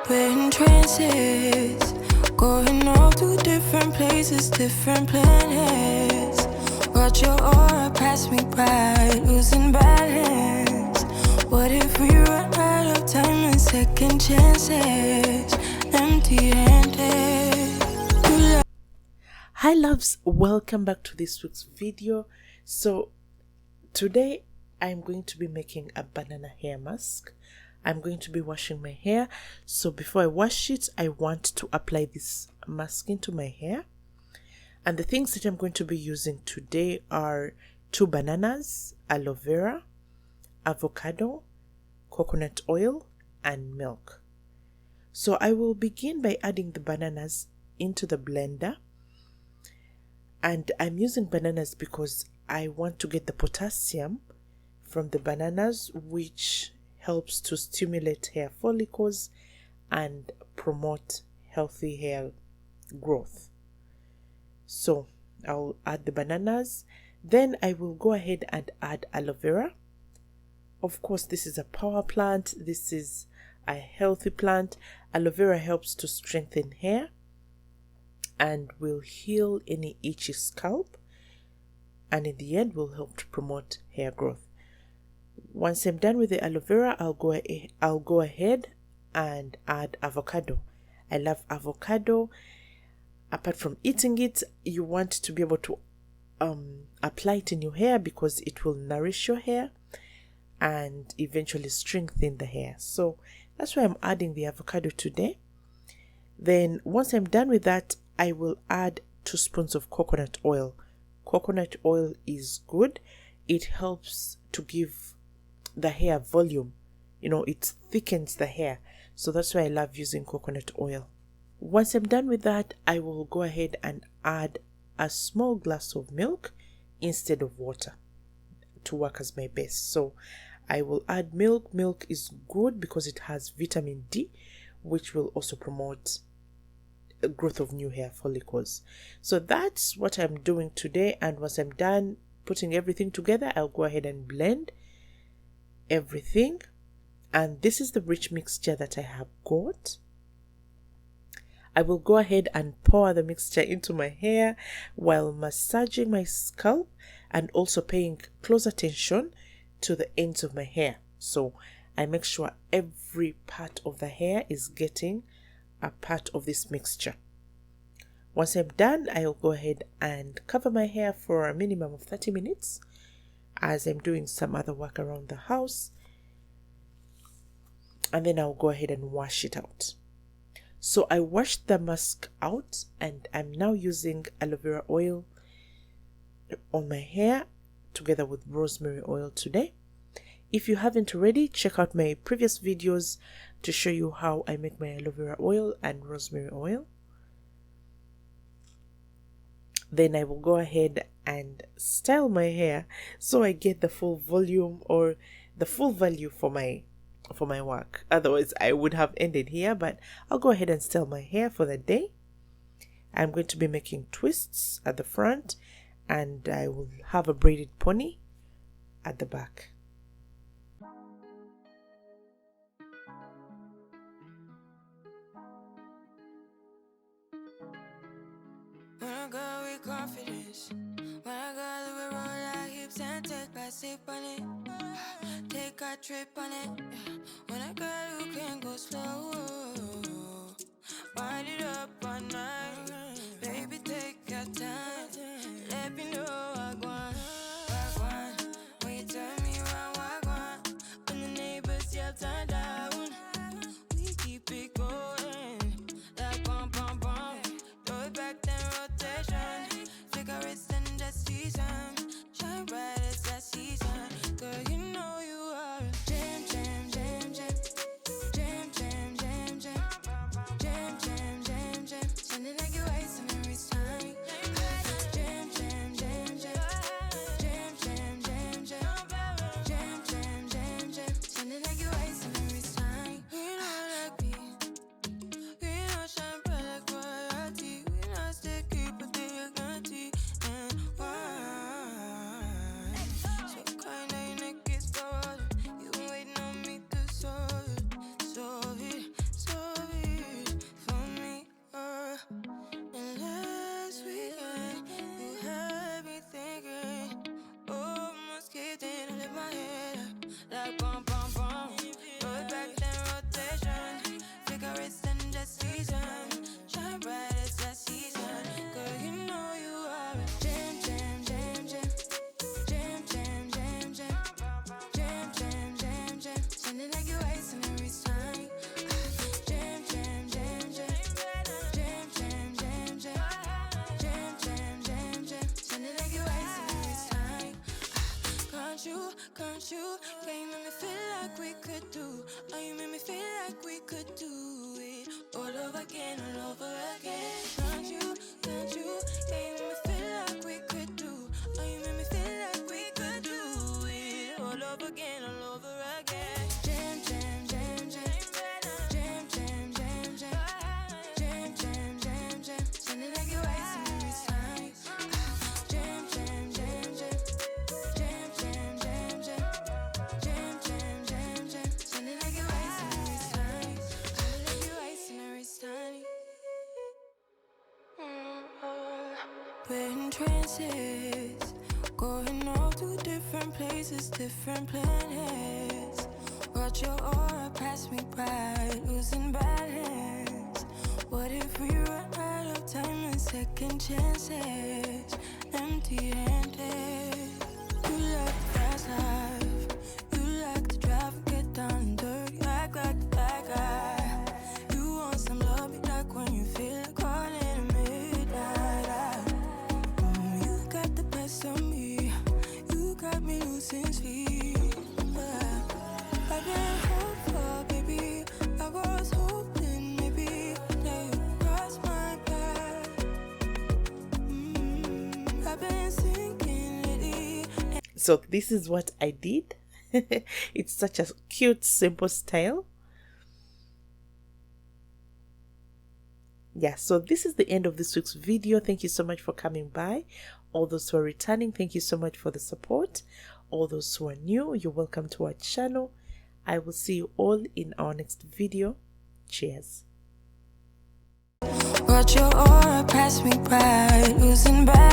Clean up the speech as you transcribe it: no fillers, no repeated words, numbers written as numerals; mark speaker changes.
Speaker 1: We're in trances, going off to different places, different planets. Watch your aura pass me by, losing balance. What if we run out of time and second chances, empty-handed?
Speaker 2: Hi loves, welcome back to this week's video. So today I'm going to be making a banana hair mask. I'm going to be washing my hair. So before I wash it, I want to apply this mask into my hair. And the things that I'm going to be using today are 2 bananas, aloe vera, avocado, coconut oil, and milk. So I will begin by adding the bananas into the blender. And I'm using bananas because I want to get the potassium from the bananas, which helps to stimulate hair follicles and promote healthy hair growth. So I'll add the bananas. Then I will go ahead and add aloe vera. Of course, this is a power plant. This is a healthy plant. Aloe vera helps to strengthen hair and will heal any itchy scalp, and in the end will help to promote hair growth. Once I'm done with the aloe vera, I'll go ahead and add avocado. I love avocado. Apart from eating it, you want to be able to apply it in your hair because it will nourish your hair and eventually strengthen the hair. So that's why I'm adding the avocado today. Then once I'm done with that, I will add 2 spoons of coconut oil. Coconut oil is good. It helps to give the hair volume. It thickens the hair. So that's why I love using coconut oil. Once I'm done with that, I will go ahead and add a small glass of milk instead of water to work as my base. So I will add milk. Milk is good because it has vitamin D, which will also promote growth of new hair follicles. So that's what I'm doing today, and once I'm done putting everything together, I'll go ahead and blend everything. And this is the rich mixture that I have got. I will go ahead and pour the mixture into my hair while massaging my scalp and also paying close attention to the ends of my hair. So I make sure every part of the hair is getting a part of this mixture. Once I'm done, I'll go ahead and cover my hair for a minimum of 30 minutes as I'm doing some other work around the house. And then I'll go ahead and wash it out. So I washed the mask out and I'm now using aloe vera oil on my hair together with rosemary oil today. If you haven't already, check out my previous videos to show you how I make my aloe vera oil and rosemary oil. Then I will go ahead and style my hair so I get the full volume or the full value for my work. Otherwise, I would have ended here, but I'll go ahead and style my hair for the day. I'm going to be making twists at the front and I will have a braided pony at the back.
Speaker 1: When I go with confidence, when I go we roll our hips and take a sip on it, take a trip on it. When I go, you can go slow, wind it up all night. Baby, take your time, let me know I want. When you turn me around, I want. When the neighbors yell turn down, we keep it going like bum bum bum. Throw it back then rotation, cigarettes and the season, shine bright as that season. Girl, you know you are a jam jam jam jam, jam jam jam jam, jam jam jam jam. Sounding like your ice on every time. Jam jam jam jam, jam jam jam jam, jam jam jam jam. Sounding like your ice on every time. You know that beat. can't you? Yeah, you make me feel like we could do. Oh, you make me feel like we could do it all over again, all over again. Can't you? Can't you? Yeah, you make me feel like we could do. Oh, you make me feel like we could do it all over again, all over again. Jam, jam, jam, jam. Jam, jam, jam, jam. Jam, jam, jam, jam. Sounding like you're wasting your time. Jam, jam, jam, jam. Jam, jam, jam, jam. Jam, jam, jam, jam. Sounding like you're wasting your time. Sounding like you're wasting your time. We're in trances, going off to different places, different planets. Watch your aura pass me by, losing balance. What if we run out of time and second chances? Empty-handed. You like the fast life, you like to drive and get down and dirty, act like the bad guy. You want some love, be like when you feel like calling at midnight. You got the best of me, you got me losing sleep. I've been hopeful, baby, I was hoping maybe that you'd cross my path. I've been sinking lately.
Speaker 2: So this is what I did. It's such a cute, simple style. Yeah, so this is the end of this week's video. Thank you so much for coming by. All those who are returning, thank you so much for the support. All those who are new, you're welcome to our channel. I will see you all in our next video. Cheers.
Speaker 1: Watch your aura pass me by, losing back.